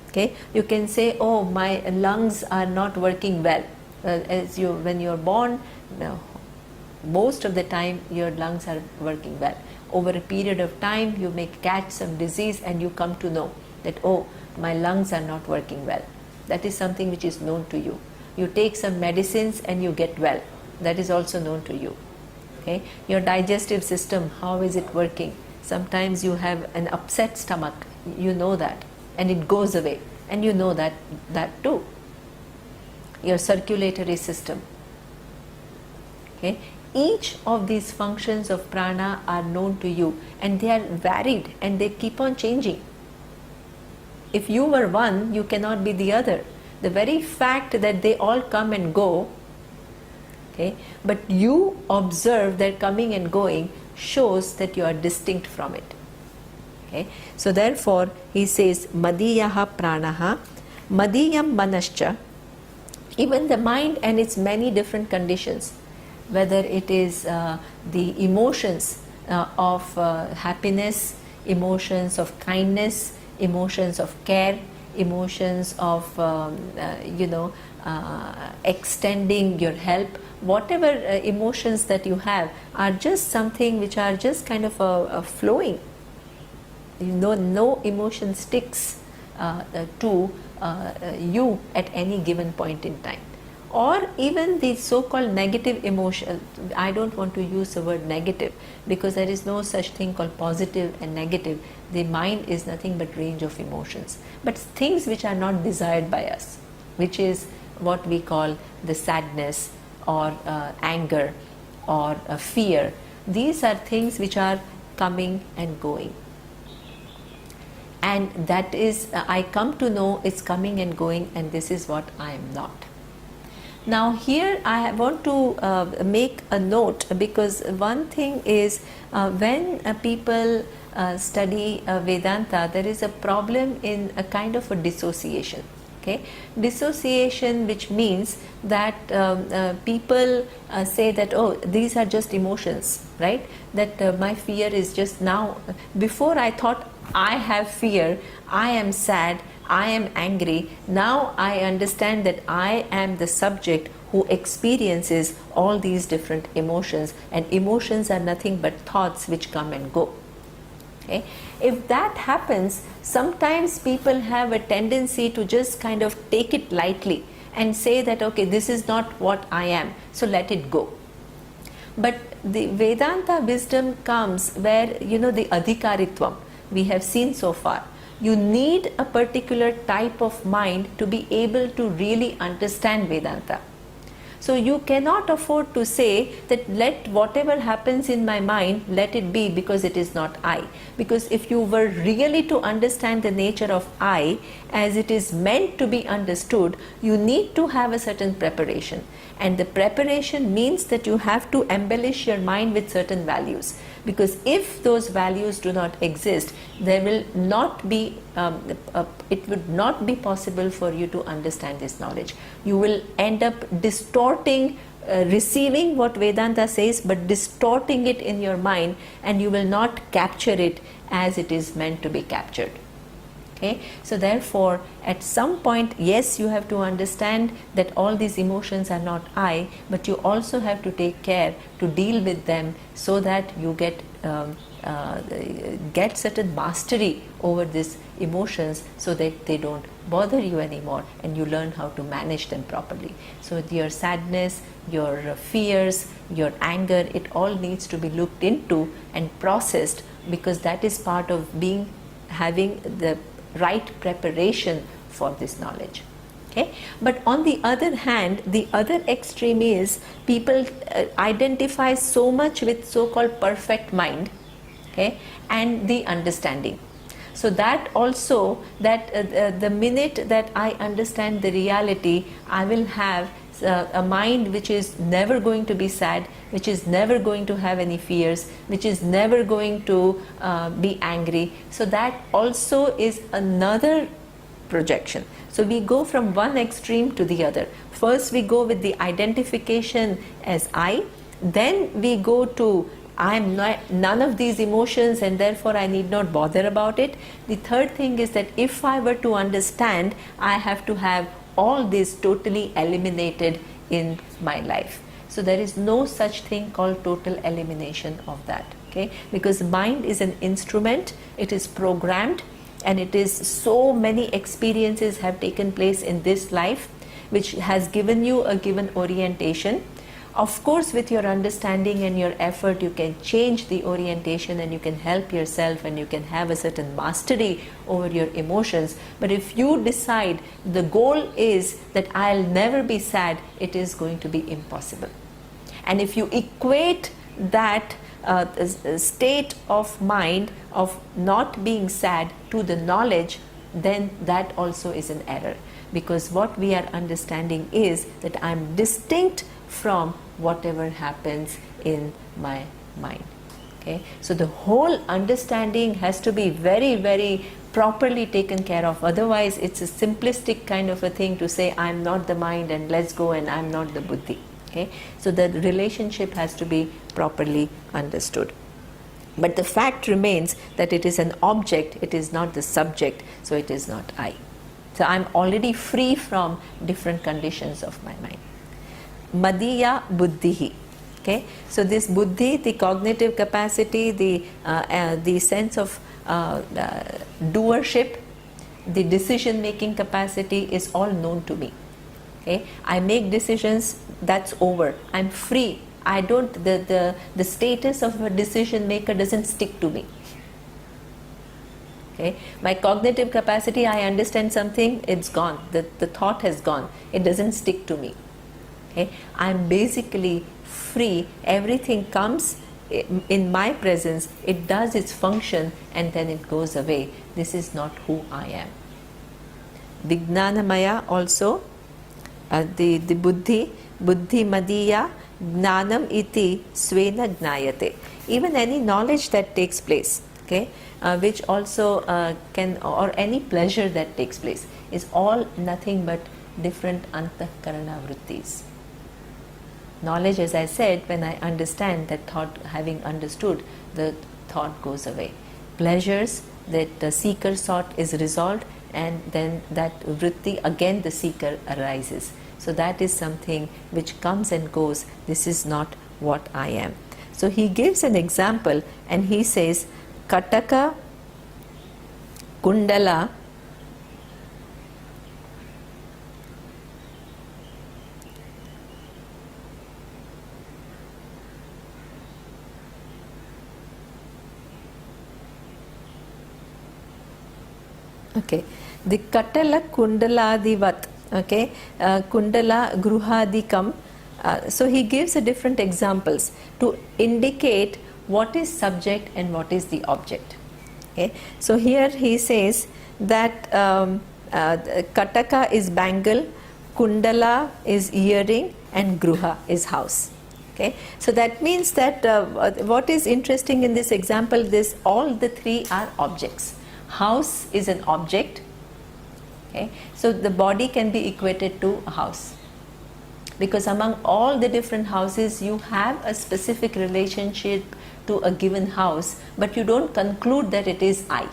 Okay, you can say, oh, my lungs are not working well. When you're born, most of the time your lungs are working well. Over a period of time, you may catch some disease and you come to know that, oh, my lungs are not working well. That is something which is known to you. You take some medicines and you get well. That is also known to you. Okay, your digestive system, how is it working? Sometimes you have an upset stomach. You know that. And it goes away, and you know that too. Your circulatory system, okay, each of these functions of prana are known to you, and they are varied and they keep on changing. If you were one, you cannot be the other. The very fact that they all come and go, okay, but you observe their coming and going shows that you are distinct from it. Okay. So therefore he says Madiyaha Pranaha, Madiyam Manascha. Even the mind and its many different conditions, whether it is the emotions of happiness, emotions of kindness, emotions of care, emotions of extending your help, whatever emotions that you have are just something which are just kind of flowing. no emotion sticks to you at any given point in time. Or even the so-called negative emotion, I don't want to use the word negative because there is no such thing called positive and negative. The mind is nothing but range of emotions, but things which are not desired by us, which is what we call the sadness or anger or fear. These are things which are coming and going, and that is I come to know it's coming and going, and this is what I am not. Now here I want to make a note, because one thing is when people study Vedanta, there is a problem in a kind of a dissociation. Okay, dissociation, which means that people say that, oh, these are just emotions, right? That my fear is just now. Before I thought I have fear, I am sad, I am angry. Now I understand that I am the subject who experiences all these different emotions, and emotions are nothing but thoughts which come and go. Okay? If that happens, sometimes people have a tendency to just kind of take it lightly and say that, okay, this is not what I am, so let it go. But the Vedanta wisdom comes where, the adhikaritvam we have seen so far. You need a particular type of mind to be able to really understand Vedanta. So you cannot afford to say that let whatever happens in my mind, let it be, because it is not I. Because if you were really to understand the nature of I as it is meant to be understood, you need to have a certain preparation. And the preparation means that you have to embellish your mind with certain values. Because if those values do not exist, there will not be, it would not be possible for you to understand this knowledge. You will end up distorting, receiving what Vedanta says, but distorting it in your mind, and you will not capture it as it is meant to be captured. Okay? So therefore, at some point, yes, you have to understand that all these emotions are not I, but you also have to take care to deal with them so that you get certain mastery over these emotions, so that they don't bother you anymore, and you learn how to manage them properly. So your sadness, your fears, your anger, it all needs to be looked into and processed, because that is part of having the right preparation for this knowledge. Okay? But on the other hand, the other extreme is people identify so much with so-called perfect mind, okay, and the understanding. So that also, that the minute that I understand the reality, I will have a mind which is never going to be sad, which is never going to have any fears, which is never going to be angry. So that also is another projection. So we go from one extreme to the other. First we go with the identification as I, then we go to I am none of these emotions, and therefore I need not bother about it. The third thing is that if I were to understand, I have to have all this totally eliminated in my life. So there is no such thing called total elimination of that. Okay? Because mind is an instrument, it is programmed, and it is so many experiences have taken place in this life which has given you a given orientation. Of course, with your understanding and your effort, you can change the orientation, and you can help yourself, and you can have a certain mastery over your emotions. But if you decide the goal is that I'll never be sad, it is going to be impossible. And if you equate that state of mind of not being sad to the knowledge, then that also is an error. Because what we are understanding is that I'm distinct from whatever happens in my mind. Okay? So the whole understanding has to be very, very properly taken care of. Otherwise, it's a simplistic kind of a thing to say, I'm not the mind and let's go, and I'm not the buddhi. Okay? So the relationship has to be properly understood. But the fact remains that it is an object, it is not the subject, so it is not I. So I'm already free from different conditions of my mind. Madiya buddhihi. Okay, so this buddhi, the cognitive capacity, the sense of doership, the decision making capacity is all known to me. Okay, I make decisions, that's over, I'm free. I don't, the status of a decision maker doesn't stick to me. Okay, my cognitive capacity, I understand something, it's gone, the thought has gone, it doesn't stick to me. Okay, I'm basically free, everything comes in my presence, it does its function and then it goes away. This is not who I am. Vijnanamaya also, the buddhi madiya gnanam iti svena gnayate. Even any knowledge that takes place, okay, which also can, or any pleasure that takes place, is all nothing but different antahkarana vrittis. Knowledge, as I said, when I understand that thought, having understood, the thought goes away. Pleasures that the seeker sought is resolved, and then that vritti, again the seeker arises. So that is something which comes and goes. This is not what I am. So he gives an example and he says, Kataka, Kundala, okay, the Katala Kundaladivat, okay, Kundala Gruhadikam. So he gives a different examples to indicate what is subject and what is the object. Okay, so here he says that Kataka is bangle, Kundala is earring, and Gruha is house. Okay, so that means that what is interesting in this example, this all the three are objects. House is an object. Okay, so the body can be equated to a house, because among all the different houses you have a specific relationship to a given house, but you don't conclude that it is I.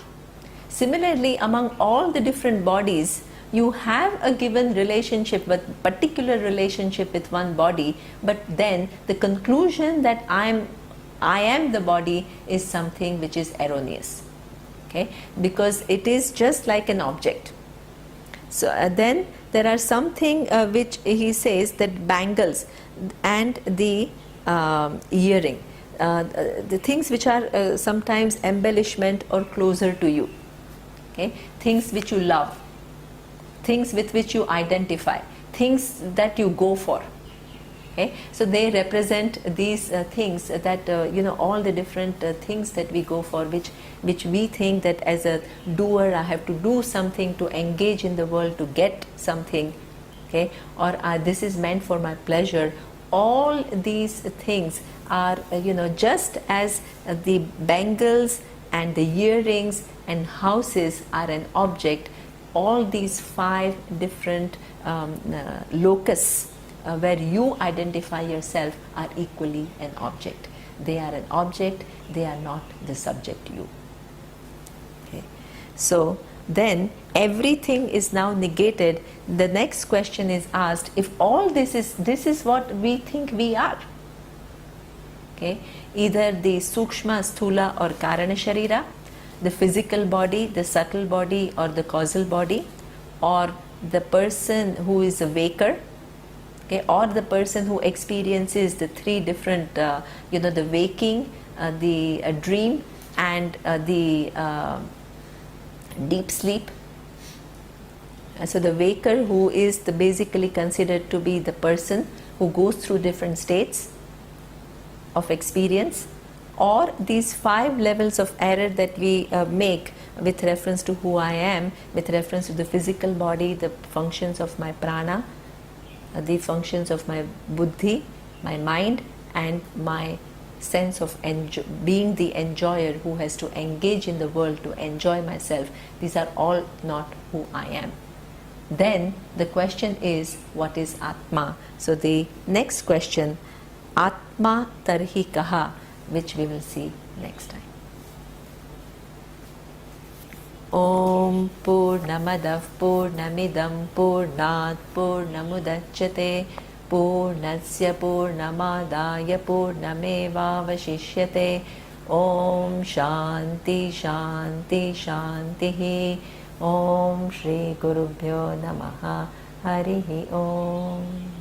Similarly, among all the different bodies, you have a given relationship, but particular relationship with one body, but then the conclusion that I am the body is something which is erroneous. Okay, because it is just like an object. So then there are something which he says that bangles and the earring, the things which are sometimes embellishment or closer to you. Okay, things which you love, things with which you identify, things that you go for. Okay, so they represent these things that all the different things that we go for, which we think that as a doer I have to do something to engage in the world to get something. Okay, or this is meant for my pleasure. All these things are just as the bangles and the earrings and houses are an object. All these 5 different locus where you identify yourself are equally an object. They are an object, they are not the subject you. Okay. So then everything is now negated. The next question is asked, if all this is what we think we are. Okay. Either the sukshma, sthula or karana sharira, the physical body, the subtle body or the causal body, or the person who is a waker, okay, or the person who experiences the 3 different, the waking, the dream and the deep sleep. So the waker, who is basically considered to be the person who goes through different states of experience, or these 5 levels of error that we make with reference to who I am, with reference to the physical body, the functions of my prana, the functions of my buddhi, my mind, and my sense of being the enjoyer who has to engage in the world to enjoy myself. These are all not who I am. Then the question is, what is Atma? So the next question, Atma tarhi kaha, which we will see next time. Om Purnamadav Purnamidam Purnat Purnamudachyate Purnasya Purnamadaya Purnamevavashishyate. Om Shanti Shanti Shanti. Om Shri Gurubhyo Namaha. Harihi Om.